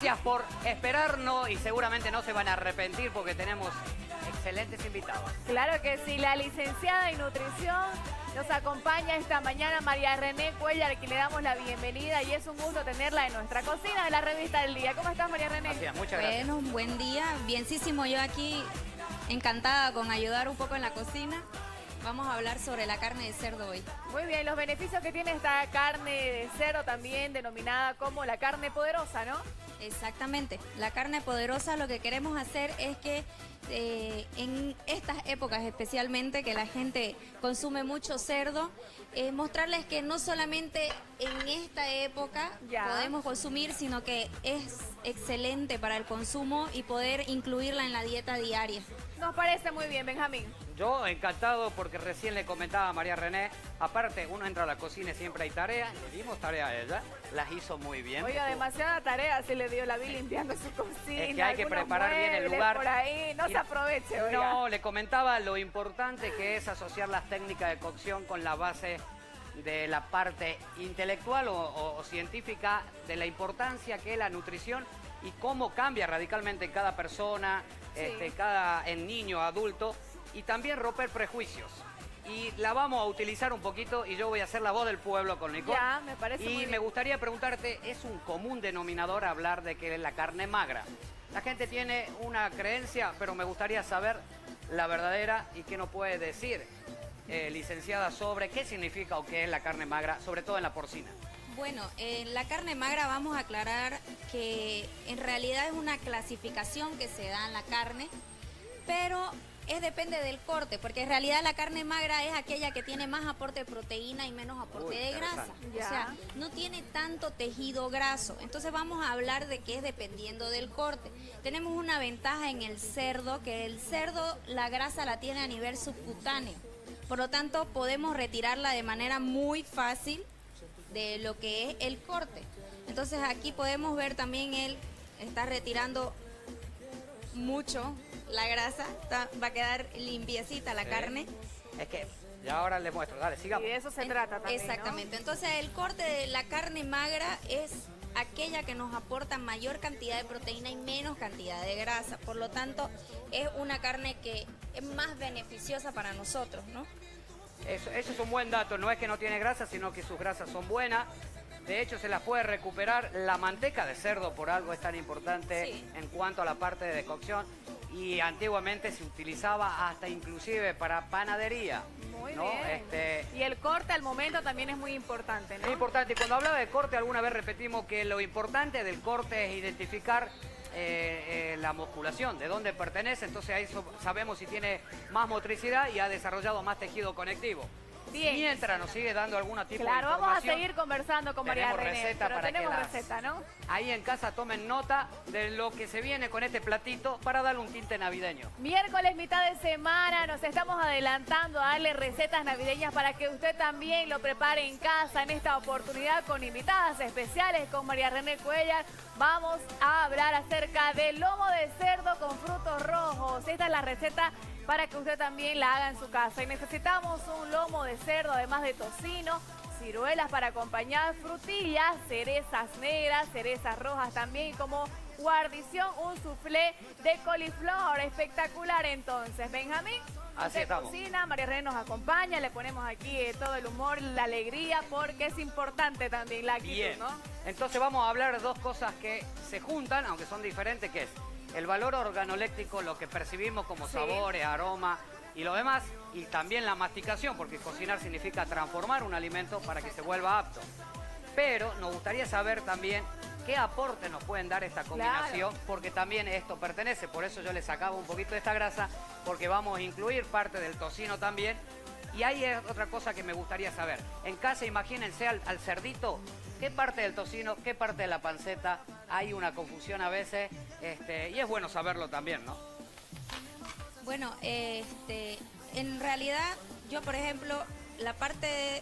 Gracias por esperarnos y seguramente no se van a arrepentir porque tenemos excelentes invitados. Claro que sí, la licenciada en nutrición nos acompaña esta mañana, María René Cuellar, a quien le damos la bienvenida y es un gusto tenerla en nuestra cocina de la Revista del Día. ¿Cómo estás, María René? Así es, muchas gracias. Bueno, un buen día, bienísimo, yo aquí encantada con ayudar un poco en la cocina. Vamos a hablar sobre la carne de cerdo hoy. Muy bien, los beneficios que tiene esta carne de cerdo, también denominada como la carne poderosa, ¿no? Exactamente, la carne poderosa, lo que queremos hacer es que en estas épocas especialmente que la gente consume mucho cerdo, mostrarles que no solamente en esta época podemos consumir, sino que es excelente para el consumo y poder incluirla en la dieta diaria. Nos parece muy bien, Benjamín. Yo encantado porque recién le comentaba a María René, aparte uno entra a la cocina y siempre hay tareas, le dimos tarea a ella, las hizo muy bien. Oiga, demasiada tarea se le dio, la vi limpiando su cocina. Es que hay que preparar bien el lugar. Por ahí, no se aproveche, oiga. No, le comentaba lo importante que es asociar las técnicas de cocción con la base de la parte intelectual o científica de la importancia que es la nutrición y cómo cambia radicalmente en cada persona, en niño, adulto, y también romper prejuicios. Y la vamos a utilizar un poquito y yo voy a hacer la voz del pueblo con Nicole. Ya, me parece muy bien. Y me gustaría preguntarte, ¿es un común denominador hablar de que es la carne magra? La gente tiene una creencia, pero me gustaría saber la verdadera y qué nos puede decir, licenciada, sobre qué significa o qué es la carne magra, sobre todo en la porcina. Bueno, en la carne magra vamos a aclarar que en realidad es una clasificación que se da en la carne, pero depende del corte, porque en realidad la carne magra es aquella que tiene más aporte de proteína y menos aporte de grasa. O sea, no tiene tanto tejido graso. Entonces vamos a hablar de que es dependiendo del corte. Tenemos una ventaja en el cerdo, que el cerdo la grasa la tiene a nivel subcutáneo. Por lo tanto, podemos retirarla de manera muy fácil de lo que es el corte. Entonces aquí podemos ver también él está retirando mucho la grasa, va a quedar limpiecita la carne. Es que ya ahora le muestro, dale, sigamos. Y de eso se trata también, exactamente, ¿no? Entonces el corte de la carne magra es aquella que nos aporta mayor cantidad de proteína y menos cantidad de grasa. Por lo tanto, es una carne que es más beneficiosa para nosotros, ¿no? Eso es un buen dato, no es que no tiene grasa, sino que sus grasas son buenas. De hecho, se las puede recuperar. La manteca de cerdo, por algo, es tan importante en cuanto a la parte de cocción. Y antiguamente se utilizaba hasta inclusive para panadería. Muy ¿no? bien. Y el corte al momento también es muy importante, ¿no? Es importante. Y cuando hablaba de corte, alguna vez repetimos que lo importante del corte es identificar la musculación, de dónde pertenece. Entonces ahí sabemos si tiene más motricidad y ha desarrollado más tejido conectivo. Bien. Mientras nos sigue dando alguna tipo de información. información. Vamos a seguir conversando con María René. Tenemos receta, ¿no? Ahí en casa tomen nota de lo que se viene con este platito para darle un tinte navideño. Miércoles, mitad de semana, nos estamos adelantando a darle recetas navideñas para que usted también lo prepare en casa en esta oportunidad con invitadas especiales, con María René Cuellar. Vamos a hablar acerca del lomo de cerdo con frutos rojos. Esta es la receta para que usted también la haga en su casa. Y necesitamos un lomo de cerdo, además de tocino, ciruelas para acompañar, frutillas, cerezas negras, cerezas rojas también, y como guarnición un soufflé de coliflor. Espectacular entonces, Benjamín. Así estamos. Cocina, María René nos acompaña, le ponemos aquí todo el humor, la alegría, porque es importante también la actitud, Bien. ¿no? Entonces vamos a hablar de dos cosas que se juntan, aunque son diferentes, que es el valor organoléctico, lo que percibimos como sabores, aroma y lo demás, y también la masticación, porque cocinar significa transformar un alimento para que se vuelva apto. Pero nos gustaría saber también qué aporte nos pueden dar esta combinación, porque también esto pertenece, por eso yo le sacaba un poquito de esta grasa, porque vamos a incluir parte del tocino también. Y ahí es otra cosa que me gustaría saber. En casa, imagínense al cerdito, qué parte del tocino, qué parte de la panceta. Hay una confusión a veces, y es bueno saberlo también, ¿no? Bueno, en realidad, yo por ejemplo, la parte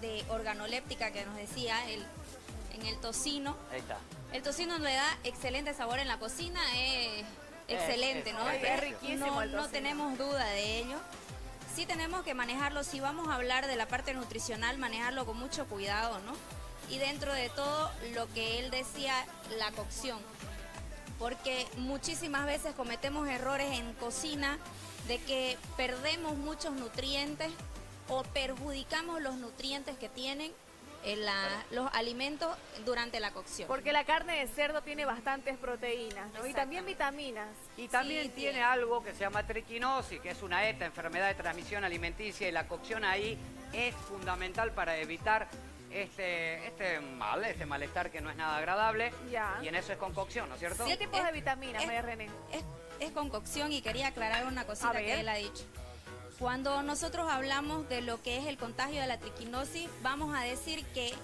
de organoléptica que nos decía, en el tocino, Ahí está. el tocino le da excelente sabor en la cocina, es excelente, ¿no? Es riquísimo el tocino. No tenemos duda de ello. Sí tenemos que manejarlo, si vamos a hablar de la parte nutricional, manejarlo con mucho cuidado, ¿no? y dentro de todo lo que él decía, la cocción. Porque muchísimas veces cometemos errores en cocina de que perdemos muchos nutrientes o perjudicamos los nutrientes que tienen los alimentos durante la cocción. Porque la carne de cerdo tiene bastantes proteínas, ¿no? Y también vitaminas. Y también Sí, tiene algo que se llama triquinosis, que es una ETA, enfermedad de transmisión alimenticia, y la cocción ahí es fundamental para evitar este malestar que no es nada agradable. Ya. Y en eso es con cocción, ¿no es cierto? ¿Qué tipos de vitaminas, María René? Es con cocción, y quería aclarar una A cosita ver. que él ha dicho. Cuando nosotros hablamos de lo que es el contagio de la triquinosis, vamos a decir que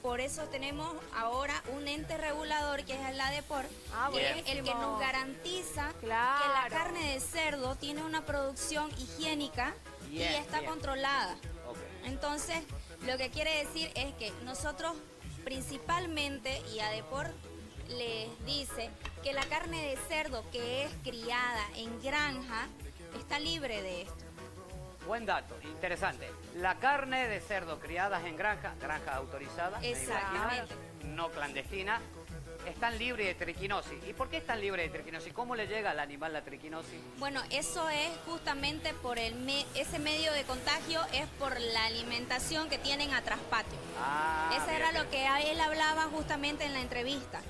por eso tenemos ahora un ente regulador que es el ADEPOR, que es el que buenísimo. nos garantiza Claro. que la carne de cerdo tiene una producción higiénica y está controlada. Ok. Entonces, lo que quiere decir es que nosotros principalmente, y ADEPOR les dice que la carne de cerdo que es criada en granja está libre de esto. Buen dato, interesante. La carne de cerdo criadas en granja autorizadas, me Exactamente. imagino, no clandestina, están libres de triquinosis. ¿Y por qué están libres de triquinosis? ¿Cómo le llega al animal la triquinosis? Bueno, eso es justamente por ese medio de contagio, es por la alimentación que tienen a traspatio. Eso era lo que él hablaba justamente en la entrevista.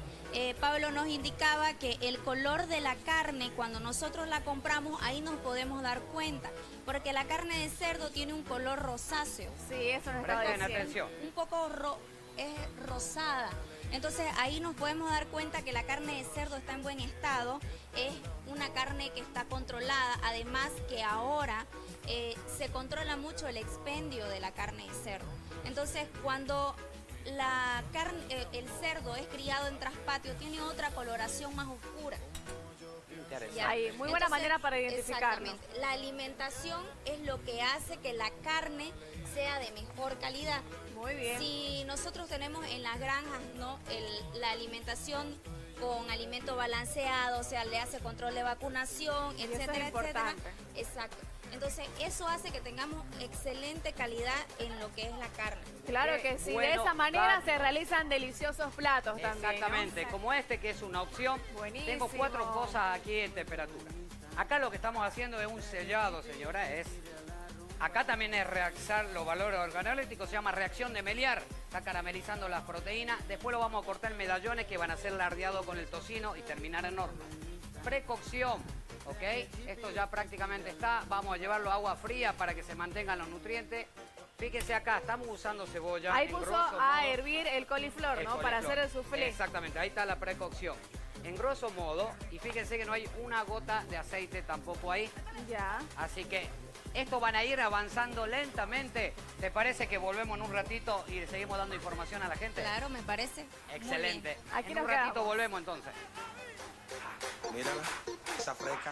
Pablo nos indicaba que el color de la carne, cuando nosotros la compramos, ahí nos podemos dar cuenta, porque la carne de cerdo tiene un color rosáceo. Sí, eso nos estaba Presten diciendo. atención. Un poco es rosada. Entonces ahí nos podemos dar cuenta que la carne de cerdo está en buen estado, es una carne que está controlada, además que ahora se controla mucho el expendio de la carne de cerdo. Entonces cuando el cerdo es criado en traspatio, tiene otra coloración más oscura. Interesante. Ya. Ahí, muy buena manera para identificarlo. Exactamente. La alimentación es lo que hace que la carne sea de mejor calidad. Muy bien. Si nosotros tenemos en las granjas, ¿no? la alimentación con alimento balanceado, o sea, le hace control de vacunación, eso es etcétera, etcétera. importante. Exacto. Entonces, eso hace que tengamos excelente calidad en lo que es la carne. Claro Qué que sí, de bueno esa manera dato. se realizan deliciosos platos también, ¿no? Exactamente, como este que es una opción. Buenísimo. Tengo 4 cosas aquí en temperatura. Acá lo que estamos haciendo es un sellado, señora, acá también es reaccionar los valores organolépticos, se llama reacción de Maillard. Está caramelizando las proteínas, después lo vamos a cortar en medallones que van a ser lardeados con el tocino y terminar en horno. Precocción, ¿ok? Esto ya prácticamente está, vamos a llevarlo a agua fría para que se mantengan los nutrientes. Fíjese acá, estamos usando cebolla. Ahí en puso grosso a modo. hervir el coliflor, El ¿no? Para coliflor. hacer el soufflé. Exactamente, ahí está la precocción. En grosso modo, y fíjense que no hay una gota de aceite tampoco ahí. Ya. Así que estos van a ir avanzando lentamente. ¿Te parece que volvemos en un ratito y seguimos dando información a la gente? Claro, me parece. Muy Excelente. bien. Aquí En un nos ratito quedamos. volvemos entonces. Mírala, esa fresca.